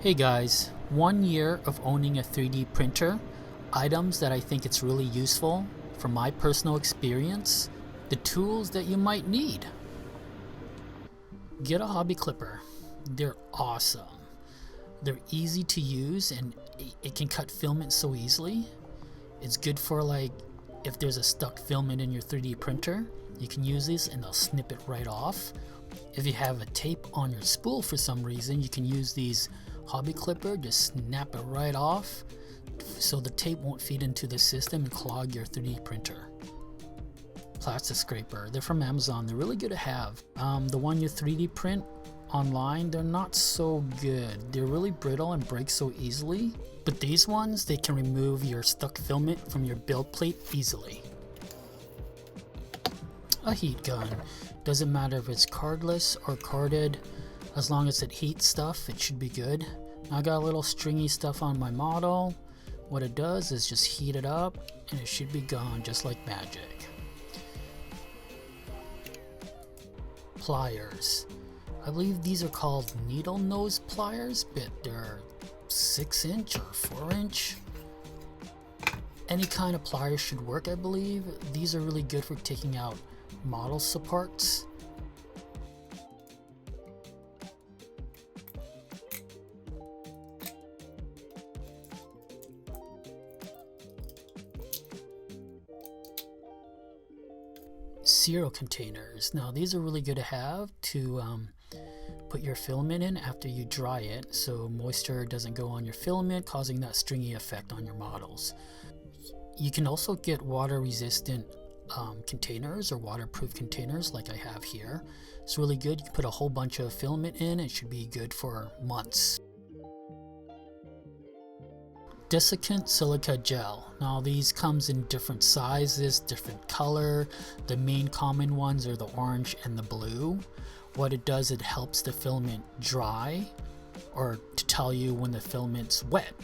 Hey guys, 1 year of owning a 3D printer, items that I think it's really useful from my personal experience, the tools that you might need. Get a hobby clipper. They're awesome. They're easy to use and it can cut filament so easily. It's good for like if there's a stuck filament in your 3D printer, you can use this and they'll snip it right off. If you have a tape on your spool for some reason, you can use these hobby clipper, just snap it right off so the tape won't feed into the system and clog your 3D printer. Plastic scraper, they're from Amazon, they're really good to have. The one you 3D print online, they're not so good. They're really brittle and break so easily, but these ones, they can remove your stuck filament from your build plate easily. A heat gun, doesn't matter if it's cardless or carded, as long as it heats stuff, it should be good. I got a little stringy stuff on my model. What it does is just heat it up and it should be gone just like magic. Pliers. I believe these are called needle nose pliers, but they're 6-inch or 4-inch. Any kind of pliers should work, I believe. These are really good for taking out model supports. Cereal containers. Now these are really good to have to put your filament in after you dry it, so moisture doesn't go on your filament, causing that stringy effect on your models. You can also get water resistant containers or waterproof containers like I have here. It's really good. You can put a whole bunch of filament in, it should be good for months. Desiccant silica gel. Now these comes in different sizes, different color. The main common ones are the orange and the blue. What it does, it helps the filament dry, or to tell you when the filament's wet.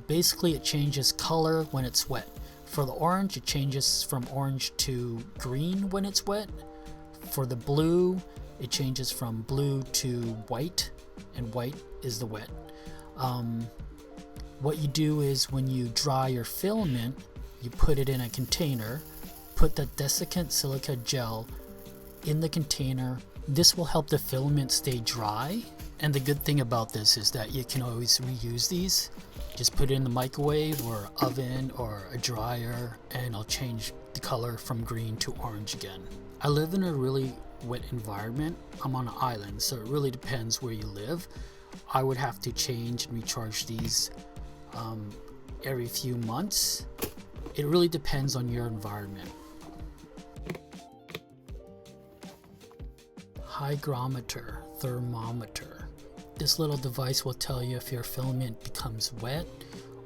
Basically it changes color when it's wet. For the orange, it changes from orange to green when it's wet. For the blue, it changes from blue to white, and white is the wet. What you do is when you dry your filament, you put it in a container, put the desiccant silica gel in the container. This will help the filament stay dry. And the good thing about this is that you can always reuse these. Just put it in the microwave or oven or a dryer and it'll change the color from green to orange again. I live in a really wet environment. I'm on an island, so it really depends where you live. I would have to change and recharge these every few months. It really depends on your environment. Hygrometer, thermometer. This little device will tell you if your filament becomes wet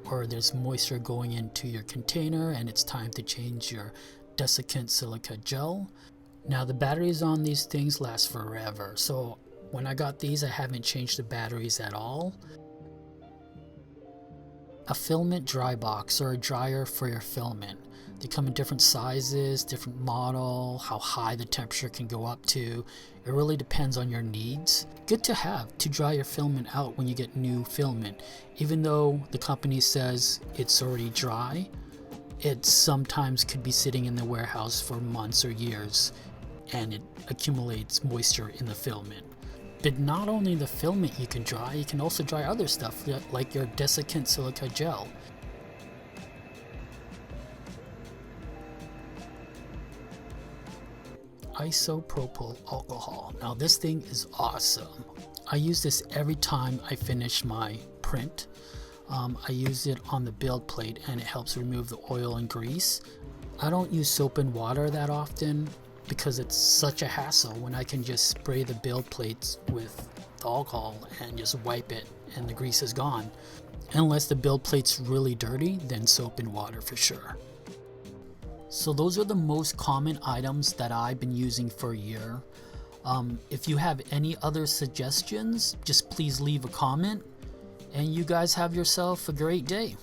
or there's moisture going into your container and it's time to change your desiccant silica gel. Now the batteries on these things last forever, so when I got these I haven't changed the batteries at all. A filament dry box or a dryer for your filament. They come in different sizes, different model, how high the temperature can go up to. It really depends on your needs. Good to have to dry your filament out when you get new filament. Even though the company says it's already dry, it sometimes could be sitting in the warehouse for months or years and it accumulates moisture in the filament. But not only the filament you can also dry other stuff like your desiccant silica gel. Isopropyl alcohol. Now this thing is awesome. I use this every time I finish my print. I use it on the build plate and it helps remove the oil and grease. I don't use soap and water that often because it's such a hassle when I can just spray the build plates with the alcohol and just wipe it and the grease is gone. Unless the build plate's really dirty, then soap and water for sure. So those are the most common items that I've been using for a year. If you have any other suggestions, just please leave a comment, and you guys have yourself a great day.